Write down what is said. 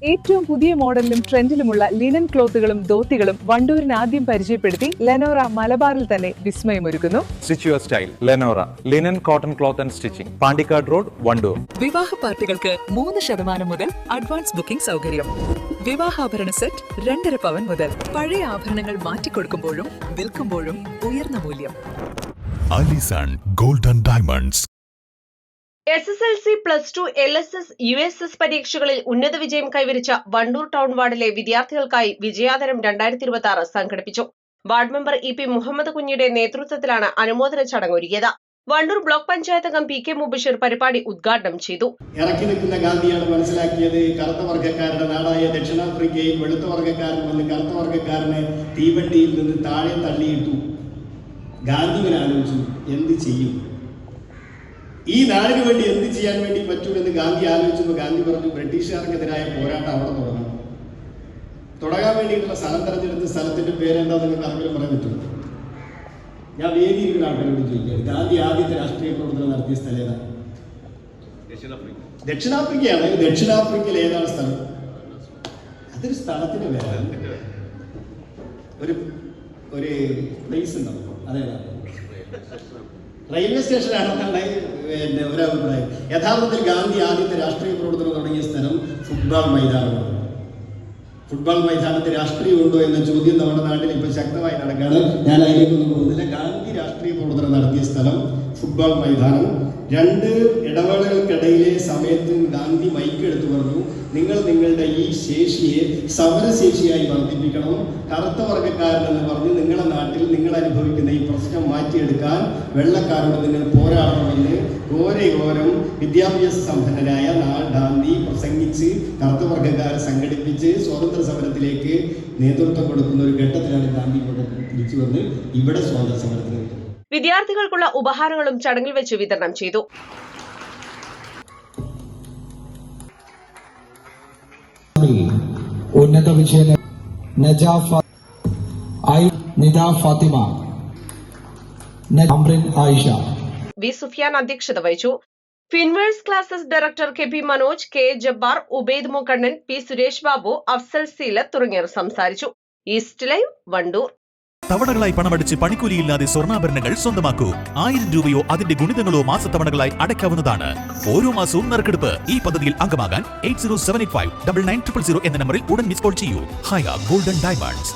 ഏറ്റവും പുതിയ മോഡലിലും ട്രെൻഡിലുമുള്ള ലിനൻ ക്ലോത്തുകളും ധോത്തികളും വണ്ടൂരിന് ആദ്യം പരിചയപ്പെടുത്തി ലെനോറ മലബാറിൽ തന്നെ വിസ്മയമൊരുക്കുന്നു. Stitch your style Lenora linen cotton cloth and stitching, Pandikkad road, Wandoor. വിവാഹ പാർട്ടികൾക്ക് 3% മുതൽ അഡ്വാൻസ് ബുക്കിംഗ് സൗകര്യം. വിവാഹാഭരണ സെറ്റ് 2.5 പവൻ മുതൽ. പഴയ ആഭരണങ്ങൾ മാറ്റിക്കൊടുക്കുമ്പോഴും വിൽക്കുമ്പോഴും ഉയർന്ന മൂല്യം. Allison golden diamonds. SSLC, +2, LSS, USS പരീക്ഷകളിൽ ഉന്നത വിജയം കൈവരിച്ച വണ്ടൂർ ടൗൺ വാർഡിലെ വിദ്യാർത്ഥികൾക്കായി വിജയാദരം 2026 സംഘടിപ്പിച്ചു. വാർഡ് മെമ്പർ EP മുഹമ്മദ് കുഞ്ഞിയുടെ നേതൃത്വത്തിലാണ് അനുമോദന ചടങ്ങ് ഒരുക്കിയത്. വണ്ടൂർ ബ്ലോക്ക് പഞ്ചായത്ത് അംഗം PK മുബഷിർ പരിപാടി ഉദ്ഘാടനം ചെയ്തു. ഇറക്കി നിൽക്കുന്ന ഗാന്ധിയാണ് മനസ്സിലാക്കിയത് കറുത്ത വർഗ്ഗക്കാരുടെ നാടായ ദക്ഷിണാഫ്രിക്കയിൽ വെളുത്ത വർഗ്ഗക്കാരൻ വന്ന് കറുത്ത വർഗ്ഗക്കാരനെ തീവണ്ടിയിൽ നിന്ന് താഴെ തള്ളിയിട്ടു. ഗാന്ധിവൻ ആലോചിച്ചു എന്ത് ചെയ്യും, ഈ നാടിന് വേണ്ടി എന്ത് ചെയ്യാൻ വേണ്ടി പറ്റുമെന്ന് ഗാന്ധി ആലോചിച്ചപ്പോൾ ഗാന്ധി പറഞ്ഞു ബ്രിട്ടീഷുകാർക്കെതിരായ പോരാട്ടം അവിടെ തുടങ്ങാൻ വേണ്ടിയിട്ടുള്ള സ്ഥലം തെരഞ്ഞെടുത്ത സ്ഥലത്തിന്റെ പേരെന്താ നിങ്ങൾക്ക് ആർക്കെങ്കിലും പറയാൻ പറ്റുമോ? ഞാൻ വേദിയിലുള്ള ആൾക്കാരോട് ചോദിക്കുകയാണ്, ഗാന്ധി ആദ്യത്തെ രാഷ്ട്രീയ പ്രവർത്തനം നടത്തിയ സ്ഥലം ഏതാണ്? ദക്ഷിണാഫ്രിക്കയാണ്. ദക്ഷിണാഫ്രിക്കയിൽ ഏതാണ് സ്ഥലം? അതൊരു സ്ഥലത്തിന്റെ പേരാണ്, ഒരു പ്ലേസ് ഉണ്ടാവും. അതേതാണ്? റെയിൽവേ സ്റ്റേഷനാണെന്നാണ് ഒരഭിപ്രായം. യഥാർത്ഥത്തിൽ ഗാന്ധി ആദ്യത്തെ രാഷ്ട്രീയ പ്രവർത്തനം തുടങ്ങിയ സ്ഥലം ഫുട്ബോൾ മൈതാനമാണ്. ഫുട്ബോൾ മൈതാനത്ത് രാഷ്ട്രീയമുണ്ടോ എന്ന ചോദ്യം നമ്മുടെ നാട്ടിൽ ഇപ്പൊ ശക്തമായി നടക്കുകയാണ്. ഞാൻ അതിലേക്കൊന്നും പോകുന്നില്ല. ഗാന്ധി രാഷ്ട്രീയ പ്രവർത്തനം നടത്തിയ സ്ഥലം ഫുട്ബോൾ മൈതാനം. 2 ഇടവേളകൾക്കിടയിലെ സമയത്ത് ഗാന്ധി മൈക്കെടുത്ത് പറഞ്ഞു, നിങ്ങൾ നിങ്ങളുടെ ഈ ശേഷിയെ സമരശേഷിയായി വർദ്ധിപ്പിക്കണം. കറുത്ത വർഗ്ഗക്കാരനെന്ന് പറഞ്ഞ് നിങ്ങളുടെ നാട്ടിൽ നിങ്ങൾ അനുഭവിക്കുന്ന ഈ പ്രശ്നം മാറ്റിയെടുക്കാൻ വെള്ളക്കാരോട് നിങ്ങൾ പോരാടണമെന്ന് ഘോരം വിദ്യാഭ്യാസ സമ്പന്നരായ ഗാന്ധി പ്രസംഗിച്ച് കറുത്ത വർഗ്ഗക്കാരെ സംഘടിപ്പിച്ച് സ്വാതന്ത്ര്യ സമരത്തിലേക്ക് നേതൃത്വം കൊടുക്കുന്ന ഒരു ഘട്ടത്തിലാണ് ഗാന്ധി ഇവിടെ തിരിച്ചു വന്ന് ഇവിടെ സ്വാതന്ത്ര്യ സമരത്തിന് വിദ്യാർത്ഥികൾക്കുള്ള ഉപഹാരങ്ങളും ചടങ്ങിൽ വെച്ച് വിതരണം ചെയ്തു. ഉന്നത വിജയ ഫാത്തിമ ആയിഷ വി സുഫിയാൻ അധ്യക്ഷത വഹിച്ചു. Finverse classes director KP Manoj, K Jabbar, Ubaid Mukkannan, P Suresh Babu, Afsal Seelath തുടങ്ങിയവർ സംസാരിച്ചു. East live, Wandoor. തവണകളായി പണമടിച്ച് പണിക്കൂലിയില്ലാതെ സ്വർണ്ണാഭരണങ്ങൾ സ്വന്തമാക്കൂ. 1000 രൂപയോ അതിന്റെ ഗുണിതങ്ങളോ മാസത്തവണകളായി അടയ്ക്കാവുന്നതാണ്. ഓരോ മാസവും നറുക്കെടുപ്പ്. ഈ പദ്ധതിയിൽ അംഗമാകാൻ 8078599000 എന്ന നമ്പറിൽ ഉടൻ മിസ് കോൾ ചെയ്യൂ. ഹയ ഗോൾഡൻ ഡയമണ്ട്സ്.